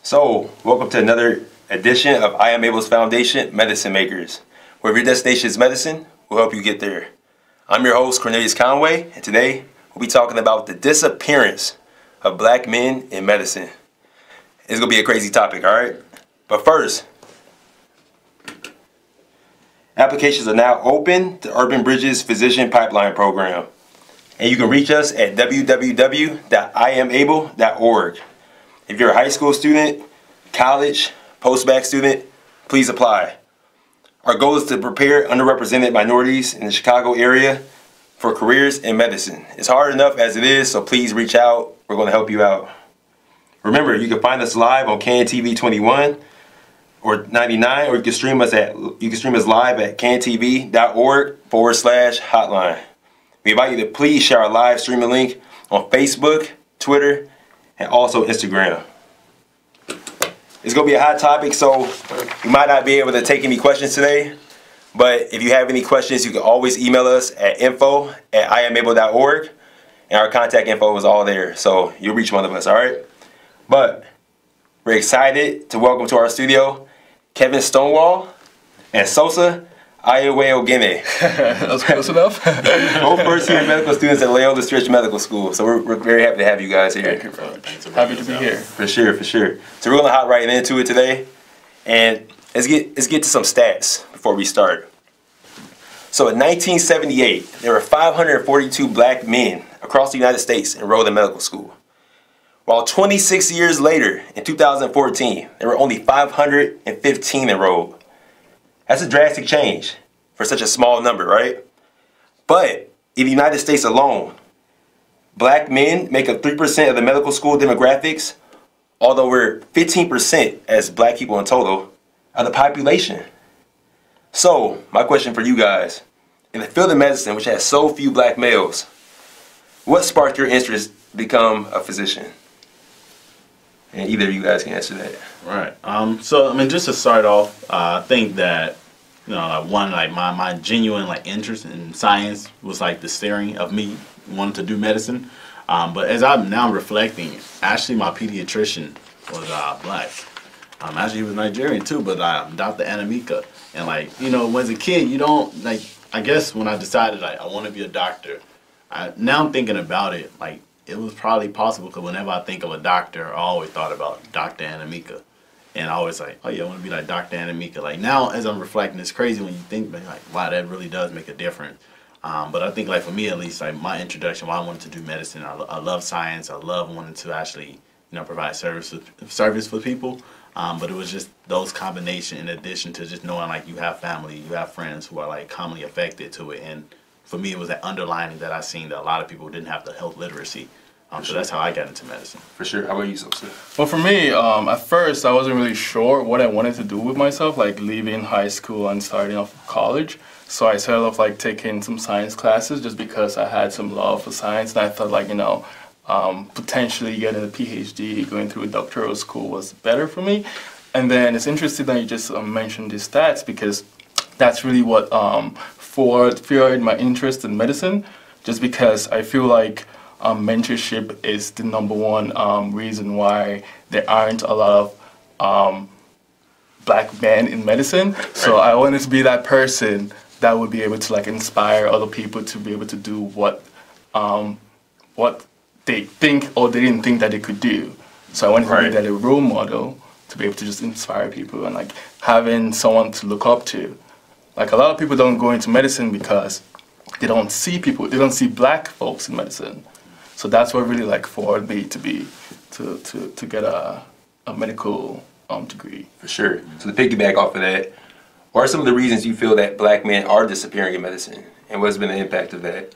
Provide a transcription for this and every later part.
So, welcome to another edition of I Am Abel Foundation Medicine Makers, where if your destination is medicine, we'll help you get there. I'm your host, Cornelius Conway, and today we'll be talking about the disappearance of black men in medicine. It's going to be a crazy topic, alright? But first, applications are now open to Urban Bridges Physician Pipeline Program. And you can reach us at www.iamable.org. If you're a high school student, college, post-bac student, please apply. Our goal is to prepare underrepresented minorities in the Chicago area for careers in medicine. It's hard enough as it is, so please reach out. We're going to help you out. Remember, you can find us live on CanTV 21 or 99, or you can stream us live at cantv.org/hotline. We invite you to please share our live streaming link on Facebook, Twitter, and also Instagram. It's going to be a hot topic, so you might not be able to take any questions today. But if you have any questions, you can always email us at info@iamable.org. And our contact info is all there, so you'll reach one of us, all right? But we're excited to welcome to our studio Kevin Stonewall and Sosa Ayewayogene. That was close enough. Both first-year medical students at Loyola Stritch Medical School. So we're very happy to have you guys here. Thank you, bro. Happy to be here. For sure, for sure. So we're gonna hop right into it today, and let's get to some stats before we start. So in 1978, there were 542 black men across the United States enrolled in medical school. While 26 years later, in 2014, there were only 515 enrolled. That's a drastic change for such a small number, right? But in the United States alone, black men make up 3% of the medical school demographics, although we're 15% as black people in total of the population. So, my question for you guys, in the field of medicine, which has so few black males, what sparked your interest to become a physician? And either of you guys can answer that. Right. So I mean, just to start off, I think that my genuine interest in science was the steering of me wanting to do medicine. But as I'm now reflecting, actually my pediatrician was black. Actually he was Nigerian too, but Dr. Anamika. And as a kid, you don't I guess when I decided I want to be a doctor, now I'm thinking about it, it was probably possible because whenever I think of a doctor, I always thought about Dr. Anamika. And I always oh yeah, I want to be like Dr. Anamika. Now as I'm reflecting, it's crazy when you think, wow, that really does make a difference. But I think for me at least, my introduction, why I wanted to do medicine, I love science. I love wanting to actually, provide service for people. But it was just those combination in addition to just knowing you have family, you have friends who are commonly affected to it. And for me, it was that underlining that I seen that a lot of people didn't have the health literacy. So that's how I got into medicine. For sure. How about you, Sosa? Well, for me, at first, I wasn't really sure what I wanted to do with myself, leaving high school and starting off college. So I started off taking some science classes just because I had some love for science. And I thought potentially getting a PhD, going through a doctoral school was better for me. And then it's interesting that you just mentioned these stats because that's really what fueled my interest in medicine, just because I feel mentorship is the #1 reason why there aren't a lot of black men in medicine. So I wanted to be that person that would be able to inspire other people to be able to do what they think or they didn't think that they could do. So I wanted to be that a role model to be able to just inspire people and having someone to look up to. A lot of people don't go into medicine because they don't see black folks in medicine. So that's what really forwarded me to get a medical degree. For sure. So to piggyback off of that, what are some of the reasons you feel that black men are disappearing in medicine, and what's been the impact of that?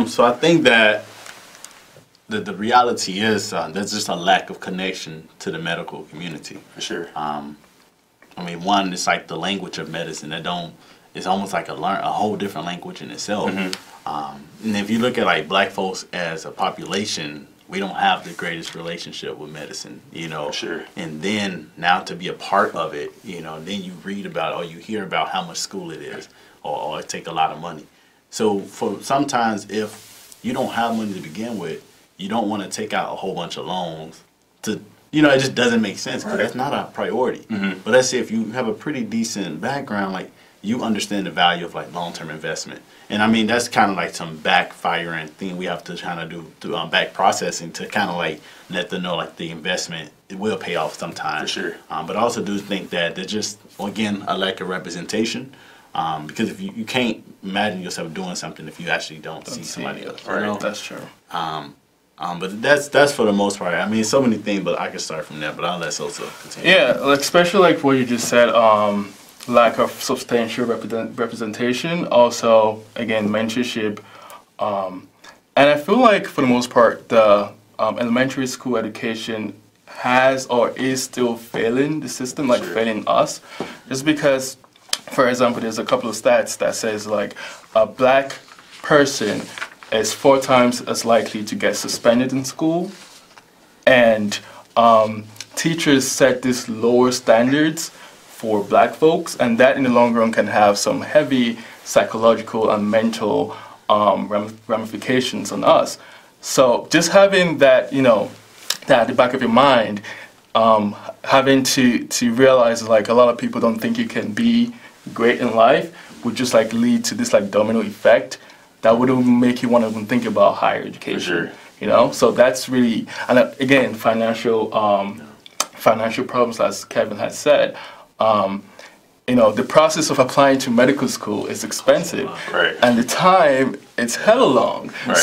So I think that the reality is there's just a lack of connection to the medical community. For sure. One, it's the language of medicine it's almost a whole different language in itself. And if you look at black folks as a population, we don't have the greatest relationship with medicine, Sure. And then now to be a part of it, then you read about or you hear about how much school it is, or it take a lot of money. So for sometimes if you don't have money to begin with, you don't want to take out a whole bunch of loans to you know, it just doesn't make sense because that's not a priority. But let's say if you have a pretty decent background, like you understand the value of like long-term investment. And I mean, that's kind of like some backfiring thing we have to kind of do through back processing to kind of like let them know like the investment, it will pay off sometime. For sure. But I also do think that there's just, again, a lack of representation. Because if you can't imagine yourself doing something if you actually don't see somebody else. Right, you know? That's true. But that's for the most part. I mean, so many things, but I can start from there. But I'll let Sosa continue. Yeah, like, especially like what you just said, lack of substantial representation. Also, again, mentorship. And I feel like for the most part, the elementary school education has or is still failing the system, like failing us, just because. For example, there's a couple of stats that says like a black person is 4 times as likely to get suspended in school, and teachers set these lower standards for black folks, and that in the long run can have some heavy psychological and mental ramifications on us. So just having that, you know, that at the back of your mind, having to realize like a lot of people don't think you can be great in life would just like lead to this like domino effect that would make you want to even think about higher education. For sure. You know, so that's really, and again, financial problems, as Kevin has said. You know, the process of applying to medical school is expensive, Right. and the time it's hella long. Right.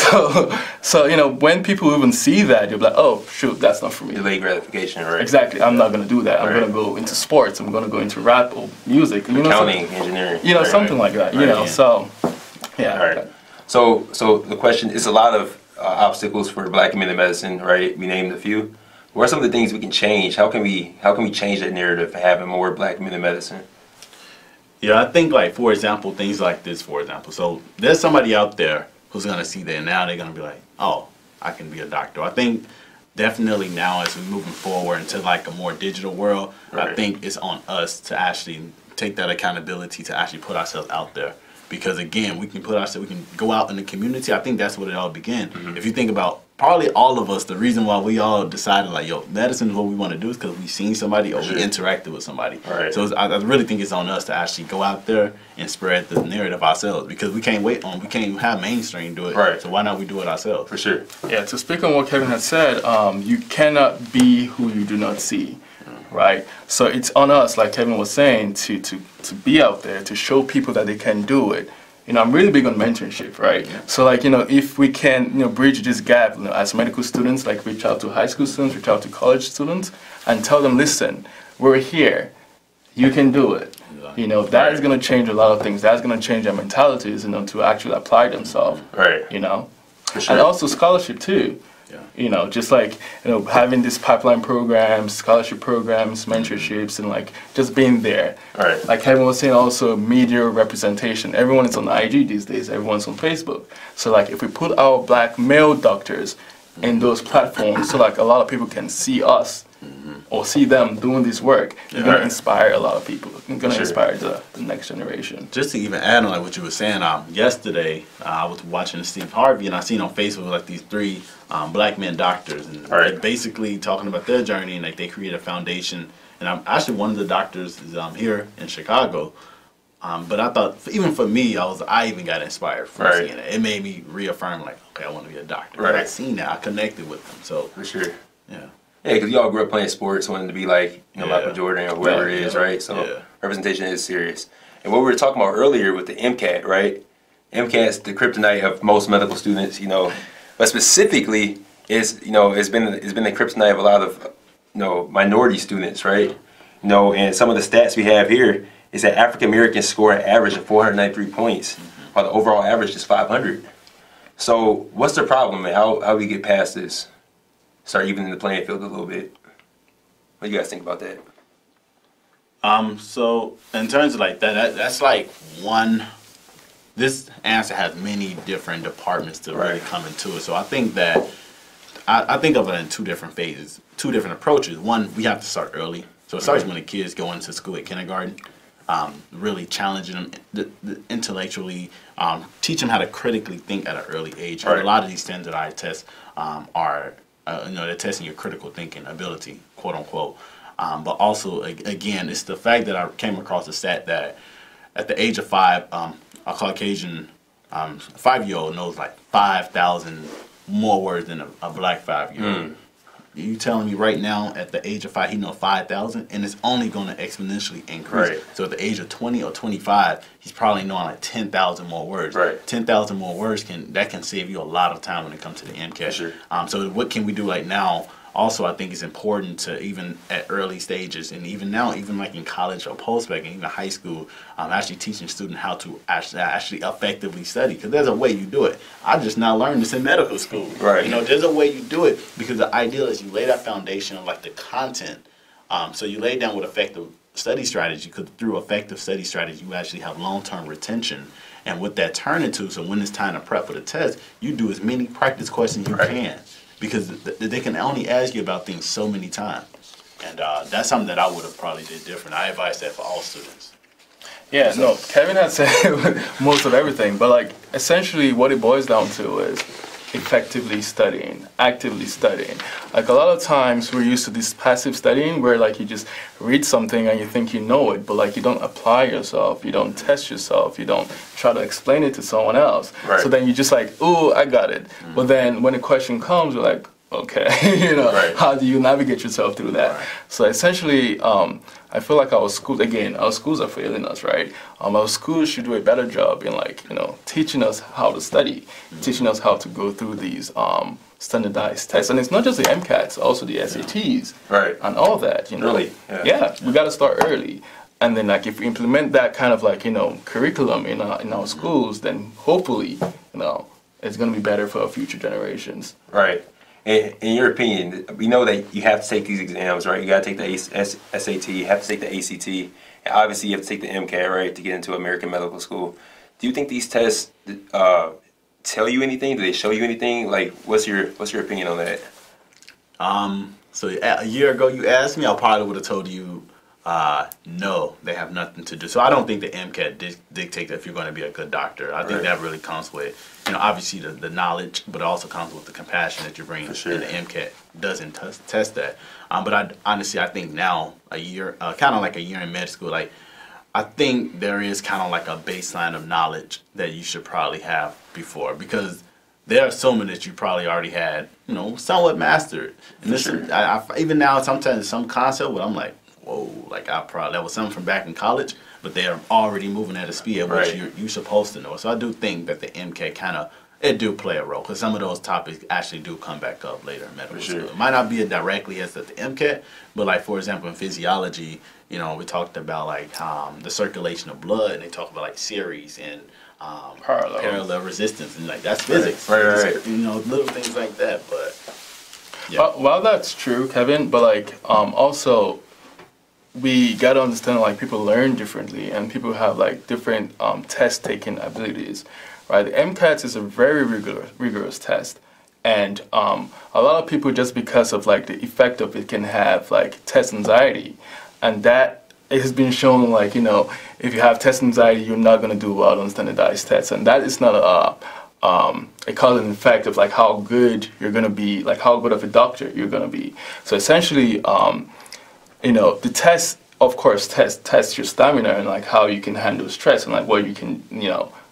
So you know, when people even see that, you're like, oh shoot, that's not for me. Delayed gratification, right? Exactly. I'm not gonna do that. I'm Right. gonna go into sports. I'm gonna go into rap or music. You know, Accounting, engineering. you know, Right. something like that. You Right, know, yeah. so yeah. All right. So the question is a lot of obstacles for black men in medicine, right? We named a few. What are some of the things we can change? How can we change that narrative for having more black men in medicine? Yeah, I think like, for example, things like this, for example. So there's somebody out there who's going to see that and now they're going to be like, oh, I can be a doctor. I think definitely now as we're moving forward into like a more digital world, Right. I think it's on us to actually take that accountability to actually put ourselves out there. Because again, we can go out in the community. I think that's what it all began. If you think about probably all of us, the reason why we all decided like, yo, medicine is what we want to do is because we've seen somebody or we interacted with somebody. Right. So I really think it's on us to actually go out there and spread the narrative ourselves because we can't have mainstream do it. Right. So why not we do it ourselves? For sure. Yeah, to speak on what Kevin had said, you cannot be who you do not see, right? So it's on us, like Kevin was saying, to be out there, to show people that they can do it. You know, I'm really big on mentorship, right? Yeah. So like, you know, if we can, you know, bridge this gap, you know, as medical students, like reach out to high school students, reach out to college students, and tell them, listen, we're here, you can do it. You know, that is going to change a lot of things. That's going to change their mentalities, you know, to actually apply themselves. Right. You know, For sure. and also scholarship too. Yeah. You know, just like, you know, having these pipeline programs, scholarship programs, mentorships, and like just being there. Right. Like Kevin was saying, also media representation. Everyone is on IG these days. Everyone's on Facebook. So like, if we put our black male doctors in those platforms, so like a lot of people can see us or see them doing this work, you're gonna inspire a lot of people. You're gonna inspire the next generation. Just to even add on like what you were saying, yesterday I was watching Steve Harvey and I seen on Facebook like these 3 black men doctors and they're basically talking about their journey and like they created a foundation. And I'm actually one of the doctors is here in Chicago. But I thought even for me, I even got inspired from seeing it. It made me reaffirm like, okay, I want to be a doctor. Right. I seen that, I connected with them. So For sure. yeah. Yeah, because you all grew up playing sports, wanting to be like, you know, Michael Jordan or whoever it is, right? So representation is serious. And what we were talking about earlier with the MCAT, right? MCAT's the kryptonite of most medical students, you know, but specifically, it's been the kryptonite of a lot of, you know, minority students, right? You know, and some of the stats we have here is that African Americans score an average of 493 points, while the overall average is 500. So what's the problem, man? How we get past this? Start evening the playing field a little bit. What do you guys think about that? So in terms of like that's like one. This answer has many different departments to really come into it. So I think that I think of it in 2 different phases, 2 different approaches. One, we have to start early. So it starts when the kids go into school at kindergarten. Really challenging them intellectually, teach them how to critically think at an early age. And a lot of these standardized tests are they're testing your critical thinking ability, quote unquote. But also, again, it's the fact that I came across a stat that at the age of 5, a Caucasian 5-year-old knows like 5,000 more words than a black 5-year-old. You telling me right now at the age of 5 he knows 5,000, and it's only going to exponentially increase. Right. So at the age of 20 or 25, he's probably knowing like 10,000 more words. Right. 10,000 more words can save you a lot of time when it comes to the MCAT. Sure. So what can we do like now? Also, I think it's important to, even at early stages, and even now, even like in college or post-bac and even high school, actually teaching students how to actually effectively study. Because there's a way you do it. I just now learned this in medical school. Right. You know, there's a way you do it, because the ideal is you lay that foundation of like the content. So you lay down with effective study strategy, because through effective study strategy, you actually have long-term retention. And what that turn into, so when it's time to prep for the test, you do as many practice questions you can. Because they can only ask you about things so many times. And that's something that I would have probably did different. I advise that for all students. Yeah, no, Kevin had said most of everything, but like essentially what it boils down to is effectively studying, actively studying. Like a lot of times we're used to this passive studying where like you just read something and you think you know it, but like you don't apply yourself, you don't test yourself, you don't try to explain it to someone else. Right. So then you just like, oh, I got it. But then when the question comes, you're like, okay, how do you navigate yourself through that? Right. So essentially, I feel like our schools are failing us, right? Our schools should do a better job in like, teaching us how to study, teaching us how to go through these standardized tests. And it's not just the MCATs, also the SATs, right, and all that, Really? Yeah, we got to start early. And then like if we implement that kind of like, curriculum in our schools, then hopefully, it's going to be better for our future generations. Right. In your opinion, we know that you have to take these exams, right? You got to take the SAT, you have to take the ACT, and obviously you have to take the MCAT, right, to get into American medical school. Do you think these tests tell you anything? Do they show you anything? Like, what's your opinion on that? So a year ago you asked me, I probably would have told you no, they have nothing to do. So I don't think the MCAT dictates if you're going to be a good doctor. I think that really comes with, obviously the knowledge, but it also comes with the compassion that you bring. For sure. And the MCAT doesn't test that. But I think now, a year, kind of like a year in med school, like I think there is kind of like a baseline of knowledge that you should probably have before, because there are so many that you probably already had, somewhat mastered. And this, even now, sometimes some concept where I'm like, whoa, like that was something from back in college, but they're already moving at a speed at which you're supposed to know. So I do think that the MCAT it do play a role, because some of those topics actually do come back up later in medical school. It might not be directly as the MCAT, but like for example in physiology, we talked about like the circulation of blood, and they talk about like series and parallel resistance, and like that's physics. Right. Little things like that. But yeah. Well, that's true, Kevin. But like also, we gotta understand like people learn differently, and people have like different test taking abilities, right? The MCAT is a very rigorous test, and a lot of people, just because of like the effect of it, can have like test anxiety, and that it has been shown like if you have test anxiety, you're not gonna do well on standardized tests, and that is not a cause and effect of like how good you're gonna be, like how good of a doctor you're gonna be. So essentially, the test, of course, test your stamina and like how you can handle stress, and like what you can,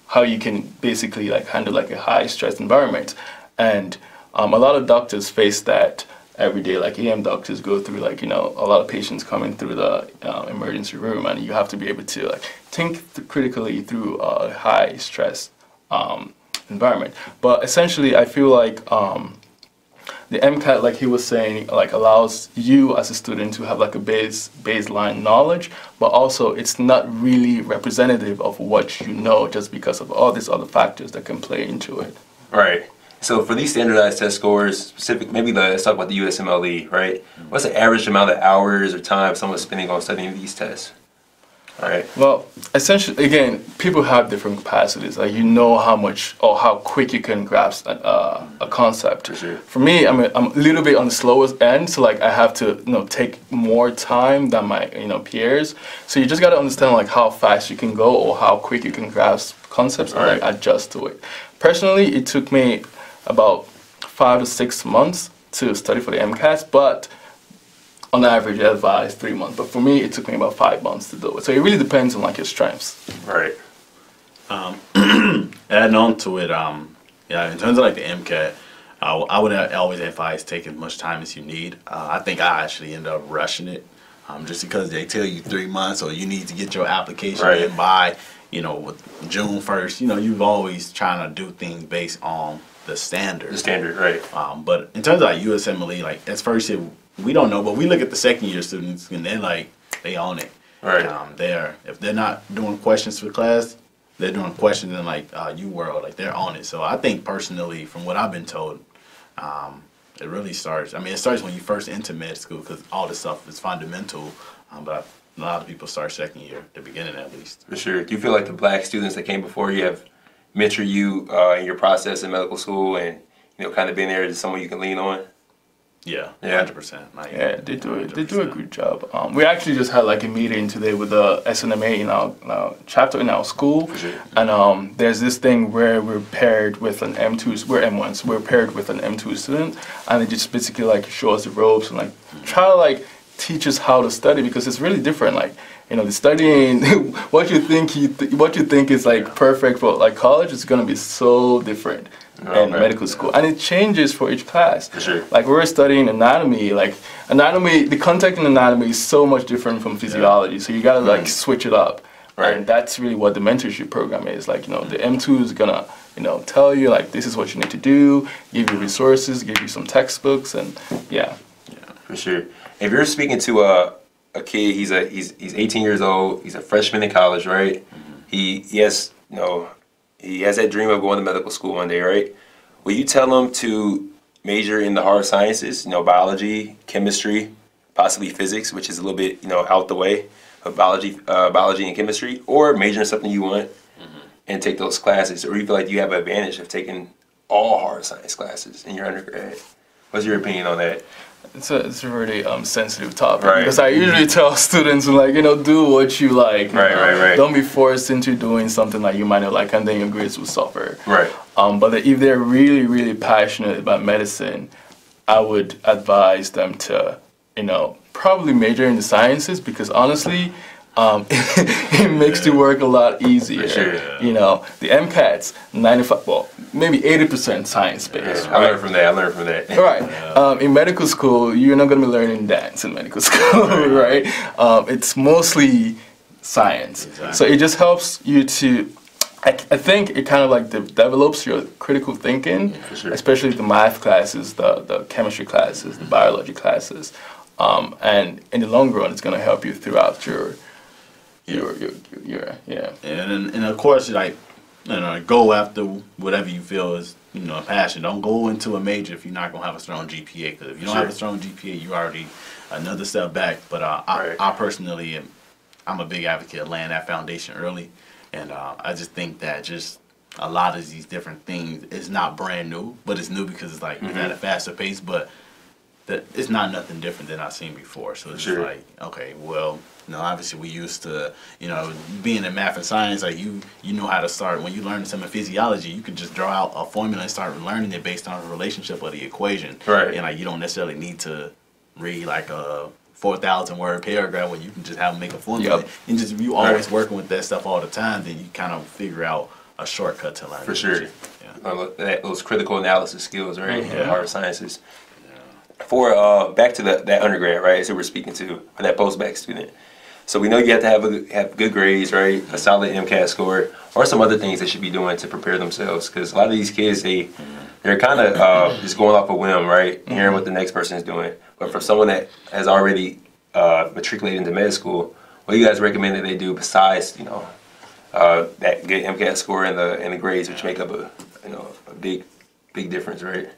how you can basically like handle like a high stress environment. And a lot of doctors face that every day. Like EM doctors go through like, a lot of patients coming through the emergency room, and you have to be able to like think critically through a high stress environment. But essentially, I feel like the MCAT, like he was saying, like allows you as a student to have like a baseline knowledge, but also it's not really representative of what you know, just because of all these other factors that can play into it. Right. So for these standardized test scores, let's talk about the USMLE, right? What's the average amount of hours or time someone's spending on studying these tests? All right. Well, essentially, again, people have different capacities. Like how much or how quick you can grasp a concept. For sure. For me, I'm a little bit on the slowest end, so like I have to take more time than my peers. So you just got to understand like how fast you can go or how quick you can grasp concepts and like adjust to it. Personally, it took me about 5 to 6 months to study for the MCATs, but on average, I advise 3 months. But for me, it took me about 5 months to do it. So it really depends on like your strengths. Right. Adding on to it, yeah, in terms of like the MCAT, I would always advise take as much time as you need. I think I actually ended up rushing it, just because they tell you 3 months or you need to get your application in by, you know, June 1st. You know, you've always trying to do things based on the standard. The standard, right. But in terms of like USMLE, like at first we don't know, but we look at the second year students and they're like, they own it. Right. If they're not doing questions for class, they're doing questions in like UWorld, like they're on it. So I think personally, from what I've been told, it really starts. I mean, it starts when you first enter med school because all this stuff is fundamental. But a lot of people start second year, the beginning at least. For sure. Do you feel like the black students that came before you have mentored you in your process in medical school, and you know, kind of been there as someone you can lean on? Yeah, Yeah. 100%. Like, Yeah, they do it. They do a good job. We actually just had like a meeting today with the SNMA in our chapter in our school, and there's this thing where we're paired with an M2. We're M1s. We're paired with an M2 student, and they just basically like show us the ropes and like try to like teach us how to study, because it's really different. Like, you know, the studying what you think is like perfect for like college is gonna be so different in medical school, and it changes for each class. For sure. Like we're studying anatomy, the contact in anatomy is so much different from physiology, so you gotta like switch it up. Right. And that's really what the mentorship program is. Like, you know, the M2 is gonna, you know, tell you like this is what you need to do, give you resources, give you some textbooks, and yeah. For sure. If you're speaking to a kid, he's 18 years old, he's a freshman in college, right? He has that dream of going to medical school one day, right? Will you tell him to major in the hard sciences, you know, biology, chemistry, possibly physics, which is a little bit, you know, out the way of biology and chemistry, or major in something you want and take those classes? Or you feel like you have an advantage of taking all hard science classes in your undergrad? What's your opinion on that? It's a really sensitive topic, Right. because I usually tell students, like, you know, do what you like. Right. Don't be forced into doing something like you might not like, and then your grades will suffer. Right. But if they're really, really passionate about medicine, I would advise them to, you know, probably major in the sciences, because honestly, it makes the work a lot easier. Sure. You know, the MCATs, 95, well, maybe 80% science-based. I learned from that. Right. In medical school, you're not going to be learning dance in medical school, right? It's mostly science. Exactly. So it just helps you to, I think it kind of like develops your critical thinking, For sure. especially the math classes, the chemistry classes, the biology classes. And in the long run, it's going to help you throughout your And of course, like, you know, go after whatever you feel is, you know, a passion. Don't go into a major if you're not gonna have a strong GPA. Because if you don't have a strong GPA, you already another step back. But I personally I'm a big advocate of laying that foundation early, and I just think that just a lot of these different things is not brand new, but it's new because it's like it's at a faster pace, but it's not nothing different than I've seen before. So it's just like, okay, well, you know, obviously we used to, you know, being in math and science, like you know how to start. When you learn some of physiology, you can just draw out a formula and start learning it based on the relationship of the equation. Right. And like you don't necessarily need to read like a 4,000 word paragraph when you can just have them make a formula. Yep. And just if you always working with that stuff all the time, then you kind of figure out a shortcut to learning. For sure. Those critical analysis skills, right? In hard sciences. For back to that undergrad, right? So we're speaking to that post-bac student. So we know you have to have good grades, right? A solid MCAT score, or some other things they should be doing to prepare themselves. Because a lot of these kids, they're kind of just going off a whim, right? Hearing what the next person is doing. But for someone that has already matriculated into med school, what do you guys recommend that they do besides, you know, that good MCAT score and the grades, which make up a big difference, right?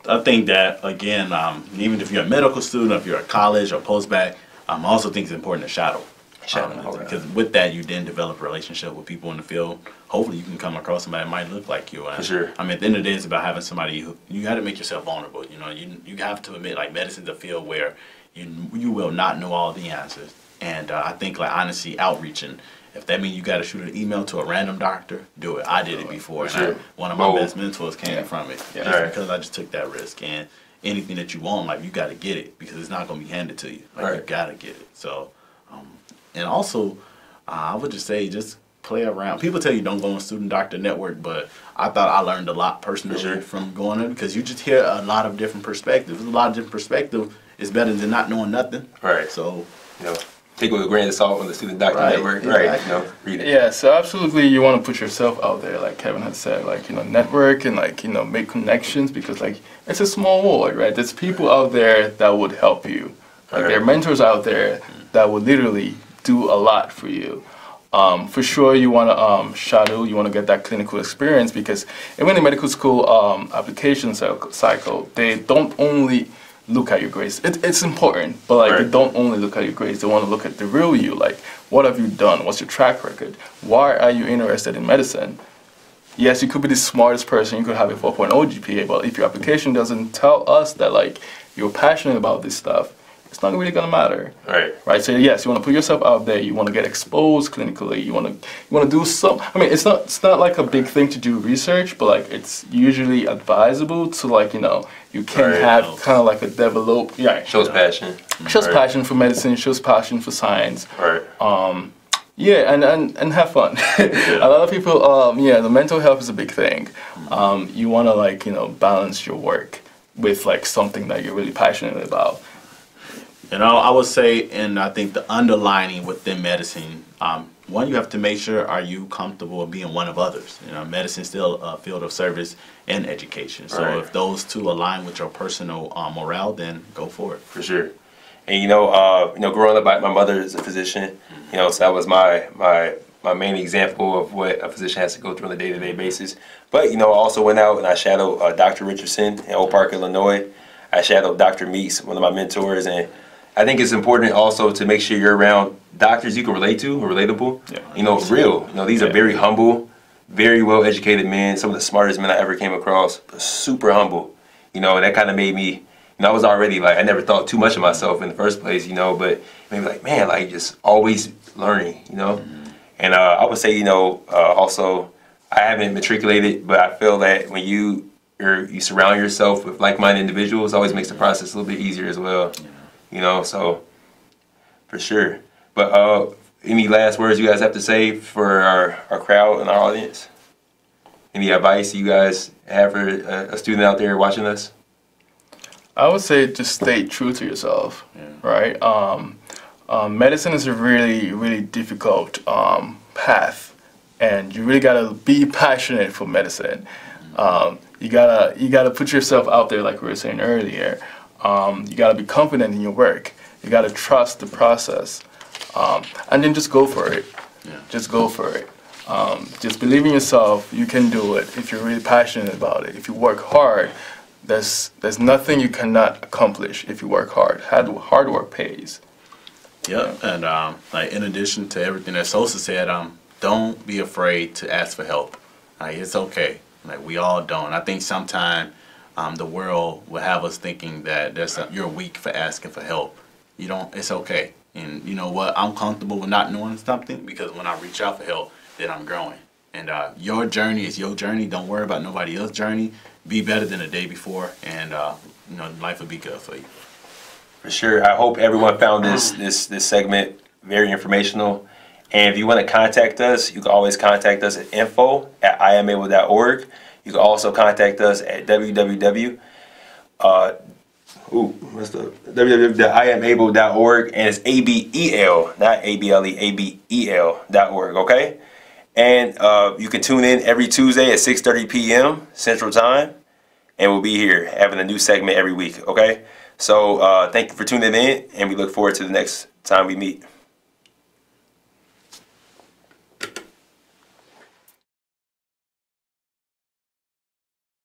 I think that, again, even if you're a medical student, if you're a college or post-bac, I also think it's important to shadow. Because with that, you then develop a relationship with people in the field. Hopefully, you can come across somebody that might look like you. For sure. I mean, at the end of the day, it's about having somebody who you got to make yourself vulnerable. You know, you have to admit, like, medicine's a field where you will not know all the answers. And I think, like, honestly, outreaching. If that means you got to shoot an email to a random doctor, do it. I did it before. Sure. And one of my best mentors came from it. Yeah. Just because I just took that risk. And anything that you want in life, you got to get it because it's not going to be handed to you. Like, Right. you got to get it. So, and also, I would just say just play around. People tell you don't go on Student Doctor Network, but I thought I learned a lot personally For sure. from going in because you just hear a lot of different perspectives. A lot of different perspectives is better than not knowing nothing. Right. So, You know, take it with a grain of salt on the Student Doctor Right, Network. exactly. Right. You know, read it. Yeah, so absolutely you want to put yourself out there, like Kevin had said, like, you know, network and like, you know, make connections because like it's a small world, right? There's people out there that would help you. Like there are mentors out there that would literally do a lot for you. For sure you want to shadow, you want to get that clinical experience because even in the medical school application cycle, they don't only look at your grades. It's important, but like they don't only look at your grades. They want to look at the real you. Like, what have you done? What's your track record? Why are you interested in medicine? Yes, you could be the smartest person. You could have a 4.0 GPA, but if your application doesn't tell us that like you're passionate about this stuff, it's not really gonna matter. Right. So yes, you want to put yourself out there. You want to get exposed clinically. You want to do some. I mean, it's not like a big thing to do research, but like it's usually advisable to like, you know, you can have kind of like a develop. Yeah. Shows passion. Shows passion for medicine. Shows passion for science. Right. Yeah, and have fun. A lot of people. Yeah, the mental health is a big thing. You want to like, you know, balance your work with like something that you're really passionate about. and I would say, and I think the underlining within medicine, one, you have to make sure, are you comfortable being one of others? You know, medicine is still a field of service and education. So if those two align with your personal morale, then go for it. For sure. And you know, growing up, my mother is a physician. You know, so that was my main example of what a physician has to go through on a day-to-day basis. But you know, I also went out and I shadowed Dr. Richardson in Oak Park, Illinois. I shadowed Dr. Meeks, one of my mentors, and I think it's important also to make sure you're around doctors you can relate to, who are relatable. Yeah. You know, real. You know, these are very humble, very well-educated men. Some of the smartest men I ever came across. Super humble. You know, and that kind of made me. You know, I was already like, I never thought too much of myself in the first place, you know, but maybe like, man, like just always learning, you know. And I would say, you know, also, I haven't matriculated, but I feel that when you surround yourself with like-minded individuals, it always makes the process a little bit easier as well, you know, so for sure. But any last words you guys have to say for our crowd and our audience? Any advice you guys have for a student out there watching us? I would say just stay true to yourself, right? Medicine is a really, really difficult path, and you really gotta be passionate for medicine. You gotta put yourself out there, like we were saying earlier. You gotta be confident in your work. You gotta trust the process, and then just go for it. Just go for it. Just believe in yourself. You can do it if you're really passionate about it. If you work hard. There's nothing you cannot accomplish if you work hard. Hard work pays. Yeah, and like in addition to everything that Sosa said, don't be afraid to ask for help. Like, it's okay. Like, we all don't. I think sometimes the world will have us thinking that you're weak for asking for help. You don't. It's okay. And you know what? I'm comfortable with not knowing something because when I reach out for help, then I'm growing. And your journey is your journey. Don't worry about nobody else's journey. Be better than the day before, and you know, life will be good for you. For sure. I hope everyone found this segment very informational. And if you want to contact us, you can always contact us at info@iamabel.org. You can also contact us at www.iamabel.org, and it's ABEL, not ABLE, ABEL.org. Okay. And you can tune in every Tuesday at 6:30 p.m. Central Time, and we'll be here having a new segment every week, okay? So thank you for tuning in, and we look forward to the next time we meet.